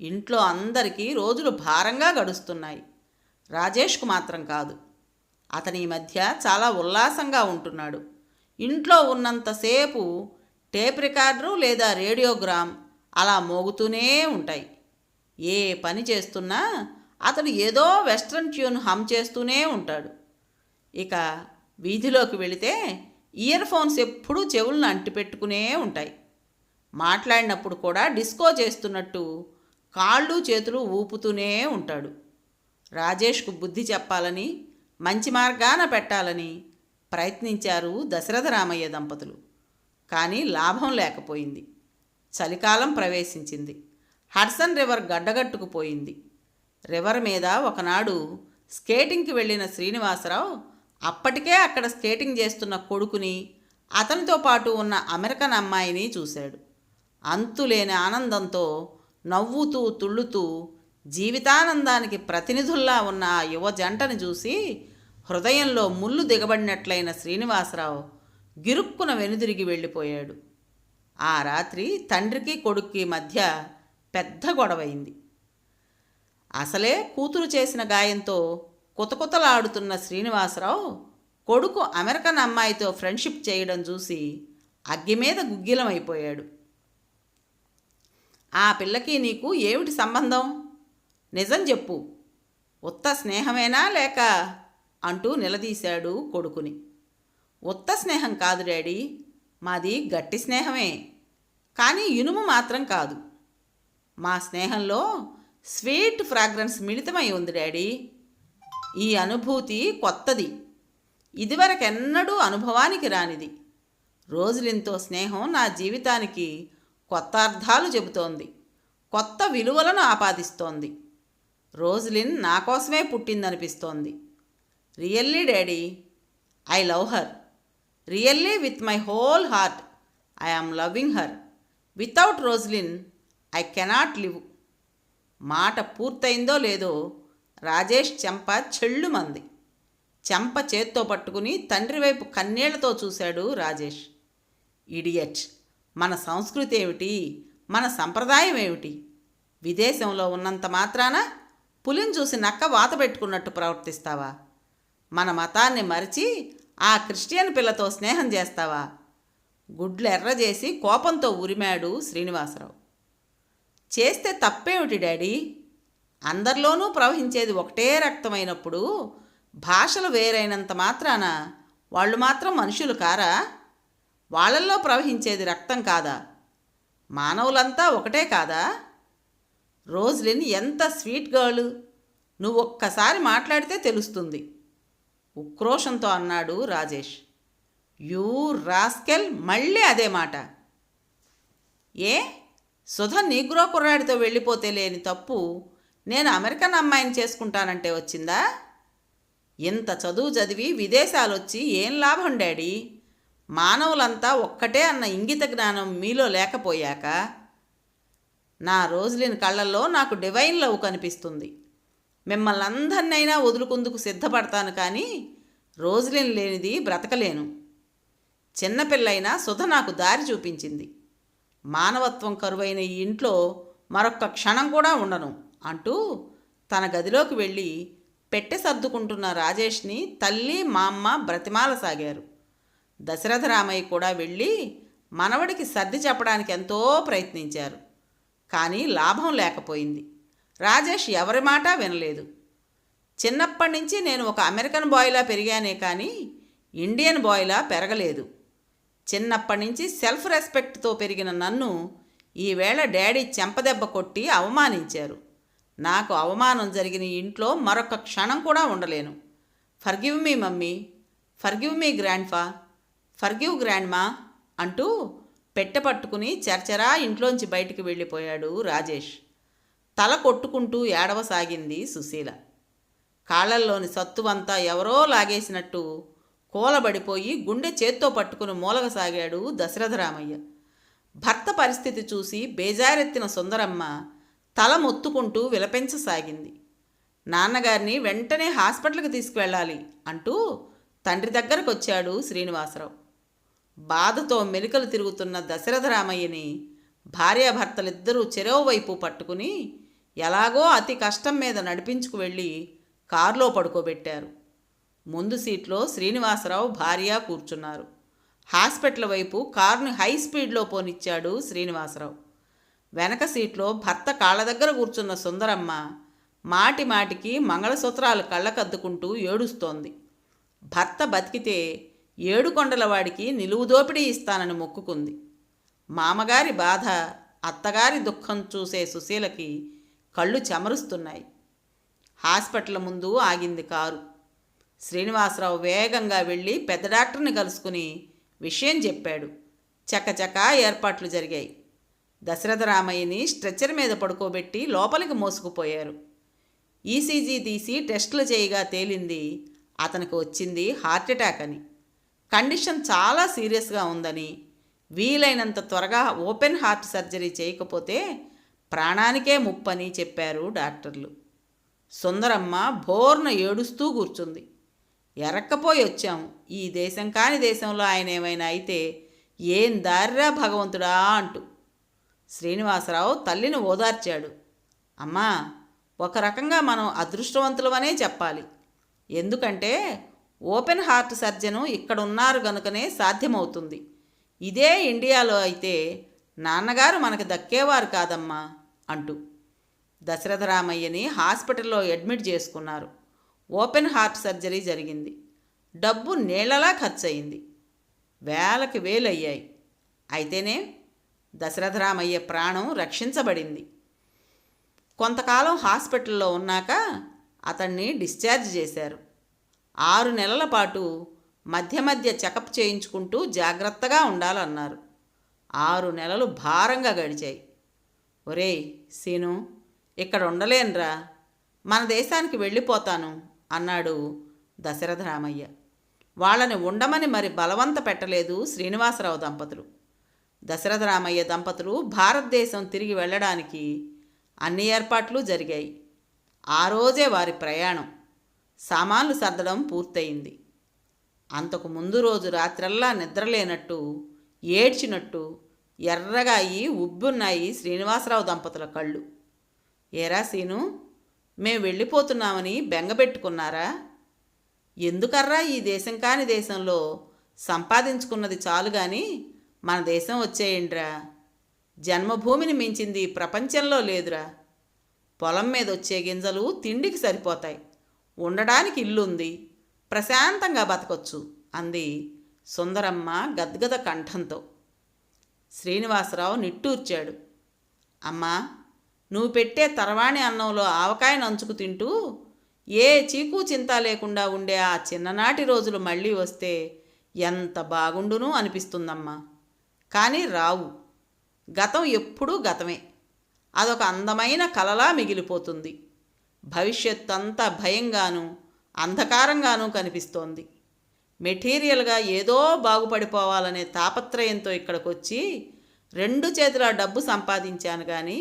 ఇంట్లో అందరికీ రోజులు భారంగా గడుస్తున్నాయి. రాజేష్కు మాత్రం కాదు. అతని ఈ మధ్య చాలా ఉల్లాసంగా ఉంటున్నాడు. ఇంట్లో ఉన్నంతసేపు టేప్ రికార్డరు లేదా రేడియోగ్రామ్ అలా మోగుతూనే ఉంటాయి. ఏ పని చేస్తున్నా అతడు ఏదో వెస్ట్రన్ ట్యూన్ హమ్ చేస్తూనే ఉంటాడు. ఇక వీధిలోకి వెళితే ఇయర్ ఫోన్స్ ఎప్పుడూ చెవులను అంటిపెట్టుకునే ఉంటాయి. మాట్లాడినప్పుడు కూడా డిస్కో చేస్తున్నట్టు కాళ్ళు చేతులు ఊపుతూనే ఉంటాడు. రాజేష్కు బుద్ధి చెప్పాలని, మంచి మార్గాన పెట్టాలని ప్రయత్నించారు దశరథ రామయ్య దంపతులు. కానీ లాభం లేకపోయింది. చలికాలం ప్రవేశించింది. Hudson river గడ్డగట్టుకుపోయింది. రివర్ మీద ఒకనాడు స్కేటింగ్కి వెళ్ళిన శ్రీనివాసరావు అప్పటికే అక్కడ స్కేటింగ్ చేస్తున్న కొడుకుని, అతనితో పాటు ఉన్న అమెరికన్ అమ్మాయిని చూశాడు. అంతులేని ఆనందంతో నవ్వుతూ తుళ్ళుతూ జీవితానందానికి ప్రతినిధుల్లా ఉన్న ఆ యువ జంటని చూసి హృదయంలో ముళ్ళు దిగబడినట్లయిన శ్రీనివాసరావు గిరుక్కున వెనుదిరిగి వెళ్ళిపోయాడు. ఆ రాత్రి తండ్రికి కొడుక్కి మధ్య పెద్ద గొడవైంది. అసలే కూతురు చేసిన గాయంతో కుతకుతలాడుతున్న శ్రీనివాసరావు కొడుకు అమెరికన్ అమ్మాయితో ఫ్రెండ్షిప్ చేయడం చూసి అగ్గి మీద గుగ్గిలమైపోయాడు. ఆ పిల్లకి నీకు ఏమిటి సంబంధం? నిజం చెప్పు, ఉత్త స్నేహమేనా లేక అంటూ నిలదీశాడు కొడుకుని. ఉత్త స్నేహం కాదు డాడీ, మాది గట్టి స్నేహమే, కానీ ఇనుము మాత్రం కాదు. మా స్నేహంలో స్వీట్ ఫ్రాగ్రెన్స్ మిళితమై ఉంది డాడీ. ఈ అనుభూతి కొత్తది, ఇదివరకెన్నడూ అనుభవానికి రానిది. రోజులింతో స్నేహం నా జీవితానికి కొత్త అర్థాలు చెబుతోంది, కొత్త విలువలను ఆపాదిస్తోంది. రోజులిన్ నా కోసమే పుట్టిందనిపిస్తోంది. Really daddy, I love her. Really with my whole heart I am loving her. Without Roslin I cannot live. మాట పూర్తయిందో లేదో రాజేష్ చెంప చెళ్ళుమంది. చెంప చేత్తో పట్టుకుని తండ్రి వైపు కన్నీళ్లతో చూశాడు రాజేష్. ఇడియట్, మన సంస్కృతి ఏమిటి, మన సంప్రదాయం ఏమిటి? విదేశంలో ఉన్నంత మాత్రాన పులిని చూసి నక్క వాత పెట్టుకున్నట్టు ప్రవర్తిస్తావా? మన మతాన్ని మరిచి ఆ క్రిస్టియన్ పిల్లతో స్నేహం చేస్తావా? గుడ్లు ఎర్ర చేసి కోపంతో ఉరిమాడు శ్రీనివాసరావు. చేస్తే తప్పేమిటి డాడీ? అందరిలోనూ ప్రవహించేది ఒకటే రక్తమైనప్పుడు భాషలు వేరైనంత మాత్రాన వాళ్ళు మాత్రం మనుషులు కారా? వాళ్ళల్లో ప్రవహించేది రక్తం కాదా? మానవులంతా ఒకటే కాదా? రోజ్లిన్ ఎంత స్వీట్ గర్ల్, నువ్వు ఒక్కసారి మాట్లాడితే తెలుస్తుంది, ఉక్రోషంతో అన్నాడు రాజేష్. యూ రాస్కెల్, మళ్ళీ అదే మాట. ఏ, సుధ నీగ్రో కుర్రాడితో వెళ్ళిపోతే లేని తప్పు నేను అమెరికన్ అమ్మాయిని చేసుకుంటానంటే వచ్చిందా? ఇంత చదువు చదివి విదేశాలొచ్చి ఏం లాభం డాడీ? మానవులంతా ఒక్కటే అన్న ఇంగిత జ్ఞానం మీలో లేకపోయాక. నా రోజులిన్ కళ్ళల్లో నాకు డివైన్ లవ్ కనిపిస్తుంది. మిమ్మల్ని అందరినైనా వదులుకుందుకు సిద్ధపడతాను, కానీ రోజులేని లేనిది బ్రతకలేను. చిన్నపిల్లైనా సుధ నాకు దారి చూపించింది. మానవత్వం కరువైన ఈ ఇంట్లో మరొక్క క్షణం కూడా ఉండను అంటూ తన గదిలోకి వెళ్ళి పెట్టె సర్దుకుంటున్న రాజేష్ని తల్లి మామ్మ బ్రతిమాలసాగారు. దశరథరామయ్య కూడా వెళ్ళి మనవడికి సర్ది చెప్పడానికి ఎంతో ప్రయత్నించారు. కానీ లాభం లేకపోయింది. రాజేష్ ఎవరి మాట వినలేదు. చిన్నప్పటి నుంచి నేను ఒక అమెరికన్ బాయ్లా పెరిగానే కానీ ఇండియన్ బాయ్లా పెరగలేదు. చిన్నప్పటి నుంచి సెల్ఫ్ రెస్పెక్ట్తో పెరిగిన నన్ను ఈవేళ డాడీ చెంపదెబ్బ కొట్టి అవమానించారు. నాకు అవమానం జరిగిన ఇంట్లో మరొక క్షణం కూడా ఉండలేను. Forgive me mummy, forgive me grandpa, forgive grandma అంటూ పెట్టె పట్టుకుని చర్చరా ఇంట్లోంచి బయటికి వెళ్ళిపోయాడు రాజేష్. తల కొట్టుకుంటూ ఏడవసాగింది సుశీల. కాళ్లల్లోని సత్తువంతా ఎవరో లాగేసినట్టు కూలబడిపోయి గుండె చేత్తో పట్టుకుని మూలగసాగాడు దశరథరామయ్య. భర్త పరిస్థితి చూసి బేజారెత్తిన సుందరమ్మ తల మొత్తుకుంటూ విలపించసాగింది. నాన్నగారిని వెంటనే హాస్పిటల్కి తీసుకువెళ్ళాలి అంటూ తండ్రి దగ్గరకు వచ్చాడు శ్రీనివాసరావు. బాధతో మెలికలు తిరుగుతున్న దశరథరామయ్యని భార్యాభర్తలిద్దరూ చెరోవైపు పట్టుకుని ఎలాగో అతి కష్టం మీద నడిపించుకు వెళ్ళి కారులో పడుకోబెట్టారు. ముందు సీట్లో శ్రీనివాసరావు భార్య కూర్చున్నారు. హాస్పిటల్ వైపు కారుని హై స్పీడ్లో పోనిచ్చాడు శ్రీనివాసరావు. వెనక సీట్లో భర్త కాళ్ళ దగ్గర కూర్చున్న సుందరమ్మ మాటి మాటికి మంగళసూత్రాలు కళ్ళకద్దుకుంటూ ఏడుస్తోంది. భర్త బతికితే 7 కొండలవాడికి నిలువుదోపిడీ ఇస్తానని మొక్కుకుంది. మామగారి బాధ, అత్తగారి దుఃఖం చూసే సుశీలకి కళ్ళు చెమరుస్తున్నాయి. హాస్పిటల్ ముందు ఆగింది కారు. శ్రీనివాసరావు వేగంగా వెళ్ళి పెద్ద డాక్టర్ని కలుసుకుని విషయం చెప్పాడు. చకచకా ఏర్పాట్లు జరిగాయి. దశరథరామయ్యని స్ట్రెచ్చర్ మీద పడుకోబెట్టి లోపలికి మోసుకుపోయారు. ఈసీజీ తీసి టెస్టులు చేయగా తేలింది అతనికి వచ్చింది హార్ట్అటాక్ అని. కండిషన్ చాలా సీరియస్గా ఉందని, వీలైనంత త్వరగా ఓపెన్ హార్ట్ సర్జరీ చేయకపోతే ప్రాణానికే ముప్పని చెప్పారు డాక్టర్లు. సుందరమ్మ బోర్న ఏడుస్తూ కూర్చుంది. ఎరక్కపోయి వచ్చాము. ఈ దేశం కాని దేశంలో ఆయన ఏమైనా అయితే ఏం దారిరా భగవంతుడా అంటూ. శ్రీనివాసరావు తల్లిని ఓదార్చాడు. అమ్మా, ఒక రకంగా మనం అదృష్టవంతులమనే చెప్పాలి. ఎందుకంటే ఓపెన్ హార్ట్ సర్జను ఇక్కడ ఉన్నారు గనుకనే సాధ్యమవుతుంది. ఇదే ఇండియాలో అయితే నాన్నగారు మనకు దక్కేవారు కాదమ్మా అంటూ. దశరథరామయ్యని హాస్పిటల్లో అడ్మిట్ చేసుకున్నారు. ఓపెన్ హార్ట్ సర్జరీ జరిగింది. డబ్బు నీళ్లలా ఖర్చయింది. వేలకి వేలు అయ్యాయి. అయితేనే దశరథరామయ్య ప్రాణం రక్షించబడింది. కొంతకాలం హాస్పిటల్లో ఉన్నాక అతన్ని డిశ్చార్జ్ చేశారు. 6 నెలల పాటు మధ్య మధ్య చెకప్ చేయించుకుంటూ జాగ్రత్తగా ఉండాలన్నారు. 6 నెలలు భారంగా గడిచాయి. ఒరేయ్ సీను, ఇక్కడ ఉండలేనురా, మన దేశానికి వెళ్ళిపోతాను అన్నాడు దశరథరామయ్య. వాళ్ళని ఉండమని మరి బలవంత పెట్టలేదు శ్రీనివాసరావు దంపతులు. దశరథరామయ్య దంపతులు భారతదేశం తిరిగి వెళ్ళడానికి అన్ని ఏర్పాట్లు జరిగాయి. ఆ రోజే వారి ప్రయాణం. సామాన్లు సర్దడం పూర్తయింది. అంతకు ముందు రోజు రాత్రల్లా నిద్రలేనట్టు, ఏడ్చినట్టు ఎర్రగా అయి ఉబ్బున్నాయి శ్రీనివాసరావు దంపతుల కళ్ళు. ఏరా సీను, మేం వెళ్ళిపోతున్నామని బెంగపెట్టుకున్నారా? ఎందుకర్రా ఈ దేశం కాని దేశంలో సంపాదించుకున్నది చాలు గాని మన దేశం వచ్చేయండిరా. జన్మభూమిని మించింది ప్రపంచంలో లేదురా. పొలం మీద వచ్చే గింజలు తిండికి సరిపోతాయి. ఉండడానికి ఇల్లుంది, ప్రశాంతంగా బతకొచ్చు అంది సుందరమ్మ గద్గద కంఠంతో. శ్రీనివాసరావు నిట్టూర్చాడు. అమ్మా, నువ్వు పెట్టే తర్వాణి అన్నంలో ఆవకాయ నంచుకు తింటూ ఏ చీకు చింత లేకుండా ఉండే ఆ చిన్ననాటి రోజులు మళ్ళీ వస్తే ఎంత బాగుండును అనిపిస్తుందమ్మా. కానీ రావు. గతం ఎప్పుడూ గతమే. అదొక అందమైన కలలా మిగిలిపోతుంది. భవిష్యత్తు అంతా భయంగానూ అంధకారంగానూ కనిపిస్తోంది. మెటీరియల్గా ఏదో బాగుపడిపోవాలనే తాపత్రయంతో ఇక్కడికి వచ్చి 2 చేతుల డబ్బు సంపాదించాను కానీ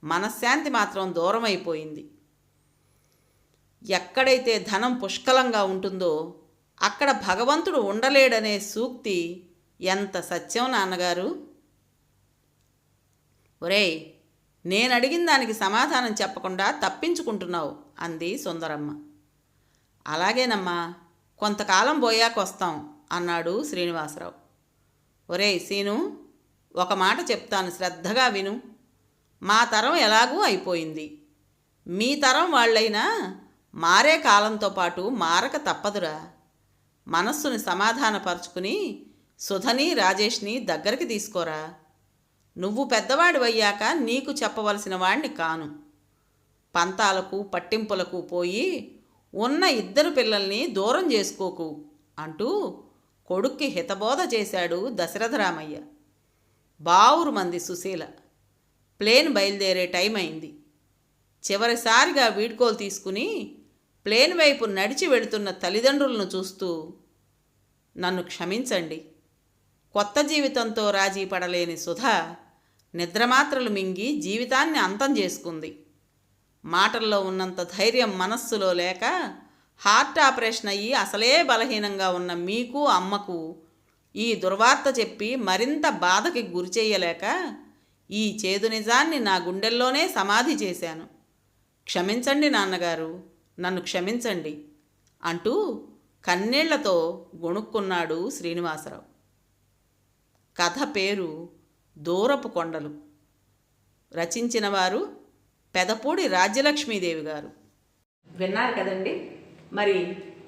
మనశ్శాంతి మాత్రం దూరం అయిపోయింది. ఎక్కడైతే ధనం పుష్కలంగా ఉంటుందో అక్కడ భగవంతుడు ఉండలేడనే సూక్తి ఎంత సత్యం నాన్నగారు. ఒరేయ్, నేను అడిగిన దానికి సమాధానం చెప్పకుండా తప్పించుకుంటున్నావు అంది సుందరమ్మ. అలాగేనమ్మా, కొంతకాలం పోయాక వస్తాం అన్నాడు శ్రీనివాసరావు. ఒరేయ్ సీను, ఒక మాట చెప్తాను, శ్రద్ధగా విను. మా తరం ఎలాగూ అయిపోయింది. మీ తరం వాళ్ళైనా మారే కాలంతో పాటు మారక తప్పదురా. మనస్సుని సమాధానపరుచుకుని సుధని రాజేష్ని దగ్గరికి తీసుకోరా. నువ్వు పెద్దవాడివయ్యాక నీకు చెప్పవలసిన వాణ్ణి కాను. పంతాలకు పట్టింపులకు పోయి ఉన్న ఇద్దరు పిల్లల్ని దూరం చేసుకోకు అంటూ కొడుక్కి హితబోధ చేశాడు దశరథరామయ్య. బావురు మంది సుశీల. ప్లేన్ బయలుదేరే టైం అయింది. చివరిసారిగా వీడ్కోలు తీసుకుని ప్లేన్ వైపు నడిచి వెళుతున్న తల్లిదండ్రులను చూస్తూ, నన్ను క్షమించండి. కొత్త జీవితంతో రాజీ పడలేని సుధ నిద్రమాత్రలు మింగి జీవితాన్ని అంతం చేసుకుంది. మాటల్లో ఉన్నంత ధైర్యం మనస్సులో లేక హార్ట్ ఆపరేషన్ అయ్యి అసలే బలహీనంగా ఉన్న మీకు అమ్మకు ఈ దుర్వార్త చెప్పి మరింత బాధకి గురిచేయలేక ఈ చేదు నిజాన్ని నా గుండెల్లోనే సమాధి చేశాను. క్షమించండి నాన్నగారు, నన్ను క్షమించండి అంటూ కన్నీళ్లతో గొణుక్కున్నాడు శ్రీనివాసరావు. కథ పేరు దూరపు కొండలు. రచించిన వారు పెదపూడి రాజ్యలక్ష్మీదేవి గారు. విన్నారు కదండి. మరి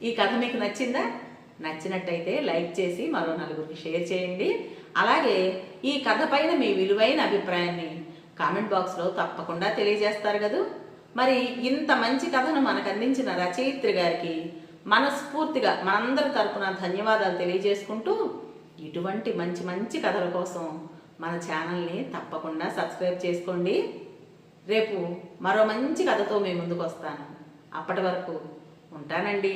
ఈ కథ మీకు నచ్చిందా? నచ్చినట్టయితే లైక్ చేసి మరో నలుగురికి షేర్ చేయండి. అలాగే ఈ కథ పైన మీ విలువైన అభిప్రాయాన్ని కామెంట్ బాక్స్లో తప్పకుండా తెలియజేస్తారు కదా. మరి ఇంత మంచి కథను మనకు అందించిన రచయిత్రి గారికి మనస్ఫూర్తిగా మనందరి తరపున ధన్యవాదాలు తెలియజేసుకుంటూ, ఇటువంటి మంచి మంచి కథల కోసం మన ఛానల్ని తప్పకుండా సబ్స్క్రైబ్ చేసుకోండి. రేపు మరో మంచి కథతో మీ ముందుకు వస్తాను. అప్పటి వరకు ఉంటానండి.